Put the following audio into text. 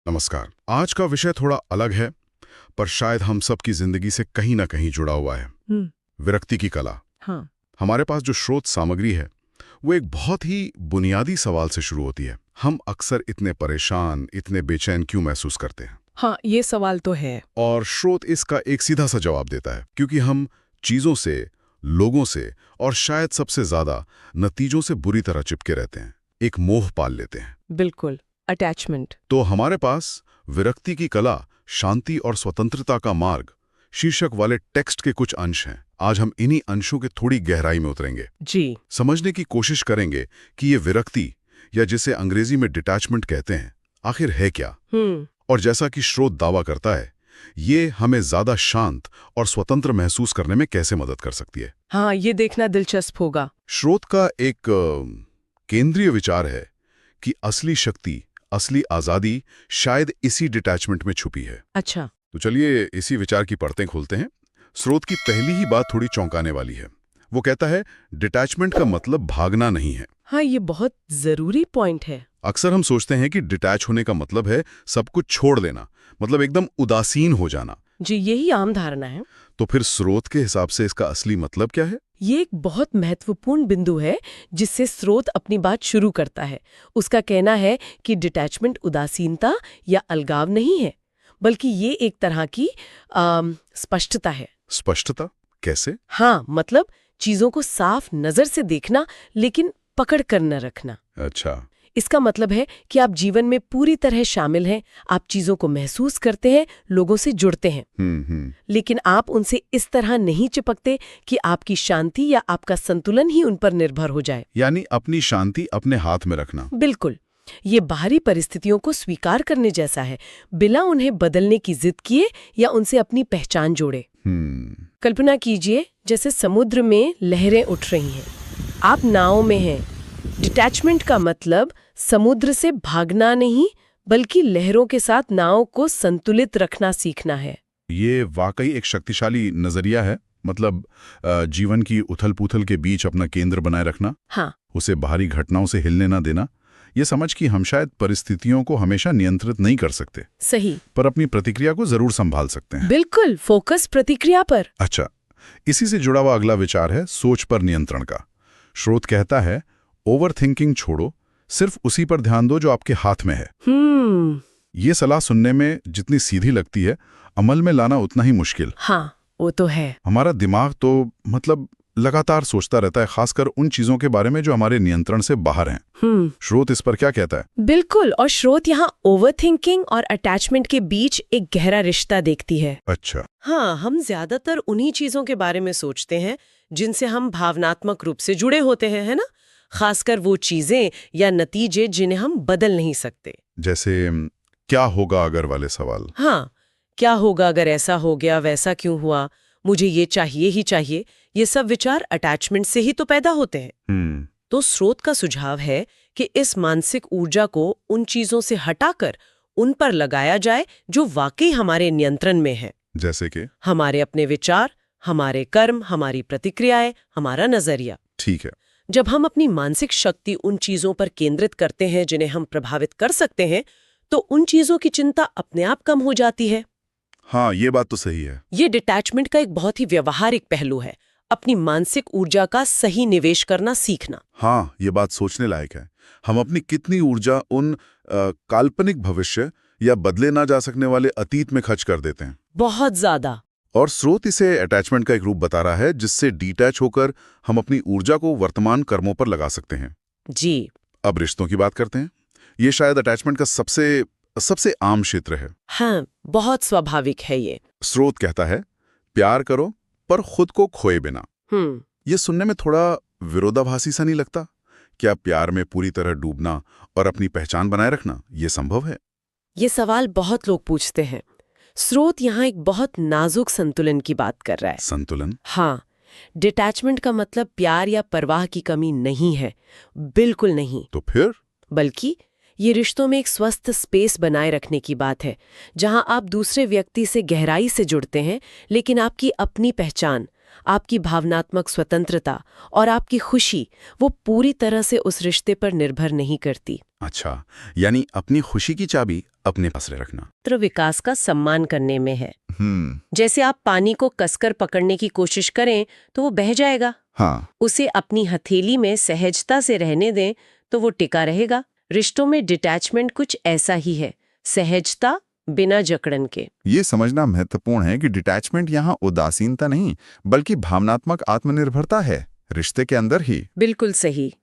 नमस्कार। आज का विषय थोड़ा अलग है, पर शायद हम सब की जिंदगी से कहीं ना कहीं जुड़ा हुआ है। विरक्ति की कला। हाँ। हमारे पास जो स्रोत सामग्री है वो एक बहुत ही बुनियादी सवाल से शुरू होती है। हम अक्सर इतने परेशान, इतने बेचैन क्यों महसूस करते हैं? हाँ, ये सवाल तो है। और स्रोत इसका एक सीधा सा जवाब देता है, क्योंकि हम चीजों से, लोगों से और शायद सबसे ज्यादा नतीजों से बुरी तरह चिपके रहते हैं। एक मोह पाल लेते हैं। बिल्कुल, अटैचमेंट। तो हमारे पास विरक्ति की कला, शांति और स्वतंत्रता का मार्ग शीर्षक वाले टेक्स्ट के कुछ अंश हैं। आज हम इन्हीं अंशों के थोड़ी गहराई में उतरेंगे। जी। समझने की कोशिश करेंगे कि ये विरक्ति, या जिसे अंग्रेजी में डिटैचमेंट कहते हैं, आखिर है क्या। और जैसा कि स्रोत दावा करता है, ये हमें ज्यादा शांत और स्वतंत्र महसूस करने में कैसे मदद कर सकती है। हाँ, ये देखना दिलचस्प होगा। स्रोत का एक केंद्रीय विचार है कि असली शक्ति, असली आजादी शायद इसी डिटैचमेंट में छुपी है। अच्छा। तो चलिए इसी विचार की परतें खोलते हैं। स्रोत की पहली ही बात थोड़ी चौंकाने वाली है। वो कहता है, डिटैचमेंट का मतलब भागना नहीं है। हाँ, ये बहुत जरूरी पॉइंट है। अक्सर हम सोचते हैं कि डिटैच होने का मतलब है सब कुछ छोड़ देना, मतलब एकदम उदासीन हो जाना। जी, यही आम धारणा है। तो फिर स्रोत के हिसाब से इसका असली मतलब क्या है? ये एक बहुत महत्वपूर्ण बिंदु है जिससे स्रोत अपनी बात शुरू करता है। उसका कहना है कि डिटैचमेंट उदासीनता या अलगाव नहीं है, बल्कि ये एक तरह की स्पष्टता है। स्पष्टता कैसे? हाँ, मतलब चीजों को साफ नजर से देखना, लेकिन पकड़ कर न रखना। अच्छा। इसका मतलब है कि आप जीवन में पूरी तरह शामिल हैं, आप चीजों को महसूस करते हैं, लोगों से जुड़ते हैं। लेकिन आप उनसे इस तरह नहीं चिपकते कि आपकी शांति या आपका संतुलन ही उन पर निर्भर हो जाए। यानी अपनी शांति अपने हाथ में रखना। बिल्कुल। ये बाहरी परिस्थितियों को स्वीकार करने जैसा है, बिना उन्हें बदलने की जिद किए या उनसे अपनी पहचान जोड़े। कल्पना कीजिए जैसे समुद्र में लहरें उठ रही हैं, आप नाव में हैं। डिटैचमेंट का मतलब समुद्र से भागना नहीं, बल्कि लहरों के साथ नाव को संतुलित रखना सीखना है। ये वाकई एक शक्तिशाली नजरिया है। मतलब जीवन की उथल-पुथल के बीच अपना केंद्र बनाए रखना। हाँ। उसे बाहरी घटनाओं से हिलने ना देना। ये समझ कि हम शायद परिस्थितियों को हमेशा नियंत्रित नहीं कर सकते। सही। पर अपनी प्रतिक्रिया को जरूर संभाल सकते हैं। बिल्कुल, फोकस प्रतिक्रिया पर। अच्छा, इसी से जुड़ा हुआ अगला विचार है सोच पर नियंत्रण का। स्रोत कहता है, ओवर थिंकिंग छोड़ो, सिर्फ उसी पर ध्यान दो जो आपके हाथ में है। ये सलाह सुनने में जितनी सीधी लगती है, अमल में लाना उतना ही मुश्किल। हाँ, वो तो है। हमारा दिमाग तो मतलब लगातार सोचता रहता है, खासकर उन चीजों के बारे में जो हमारे नियंत्रण से बाहर हैं। स्रोत इस पर क्या कहता है? बिल्कुल, और स्रोत यहाँ ओवर थिंकिंग और अटैचमेंट के बीच एक गहरा रिश्ता देखती है। अच्छा। हाँ, हम ज्यादातर उन्हीं चीजों के बारे में सोचते हैं जिनसे हम भावनात्मक रूप से जुड़े होते हैं, है ना? खासकर वो चीजें या नतीजे जिन्हें हम बदल नहीं सकते। जैसे क्या होगा अगर वाले सवाल। हाँ, क्या होगा अगर ऐसा हो गया, वैसा क्यों हुआ, मुझे ये चाहिए ही चाहिए। ये सब विचार अटैचमेंट से ही तो पैदा होते हैं। तो स्रोत का सुझाव है कि इस मानसिक ऊर्जा को उन चीजों से हटाकर उन पर लगाया जाए जो वाकई हमारे नियंत्रण में है। जैसे कि हमारे अपने विचार, हमारे कर्म, हमारी प्रतिक्रियाएं, हमारा नजरिया। ठीक है। जब हम अपनी मानसिक शक्ति उन चीजों पर केंद्रित करते हैं जिन्हें हम प्रभावित कर सकते हैं, तो उन चीजों की चिंता अपने आप कम हो जाती है। हाँ, ये बात तो सही है। ये डिटैचमेंट का एक बहुत ही व्यवहारिक पहलू है, अपनी मानसिक ऊर्जा का सही निवेश करना सीखना। हाँ, ये बात सोचने लायक है। हम अपनी कितनी ऊर्जा उन काल्पनिक भविष्य या बदले ना जा सकने वाले अतीत में खर्च कर देते हैं। बहुत ज्यादा। और स्रोत इसे अटैचमेंट का एक रूप बता रहा है, जिससे डिटैच होकर हम अपनी ऊर्जा को वर्तमान कर्मों पर लगा सकते हैं। जी। अब रिश्तों की बात करते हैं। ये शायद अटैचमेंट का सबसे आम क्षेत्र है। हाँ, बहुत स्वाभाविक है ये। स्रोत कहता है, प्यार करो पर खुद को खोए बिना। ये सुनने में थोड़ा विरोधाभासी सा नहीं लगता? क्या प्यार में पूरी तरह डूबना और अपनी पहचान बनाए रखना ये संभव है? ये सवाल बहुत लोग पूछते हैं। स्रोत यहाँ एक बहुत नाजुक संतुलन की बात कर रहा है। संतुलन? हाँ, डिटैचमेंट का मतलब प्यार या परवाह की कमी नहीं है, बिल्कुल नहीं। तो फिर? बल्कि ये रिश्तों में एक स्वस्थ स्पेस बनाए रखने की बात है, जहां आप दूसरे व्यक्ति से गहराई से जुड़ते हैं, लेकिन आपकी अपनी पहचान, आपकी भावनात्मक स्वतंत्रता और आपकी खुशी वो पूरी तरह से उस रिश्ते पर निर्भर नहीं करती। अच्छा, यानी अपनी खुशी की चाबी अपने पास रखना। तो विकास का सम्मान करने में है। जैसे आप पानी को कसकर पकड़ने की कोशिश करें तो वो बह जाएगा। हाँ, उसे अपनी हथेली में सहजता से रहने दें तो वो टिका रहेगा। रिश्तों में डिटैचमेंट कुछ ऐसा ही है, सहजता बिना जकड़न के। ये समझना महत्वपूर्ण है कि डिटैचमेंट यहाँ उदासीनता नहीं बल्कि भावनात्मक आत्मनिर्भरता है, रिश्ते के अंदर ही। बिल्कुल सही।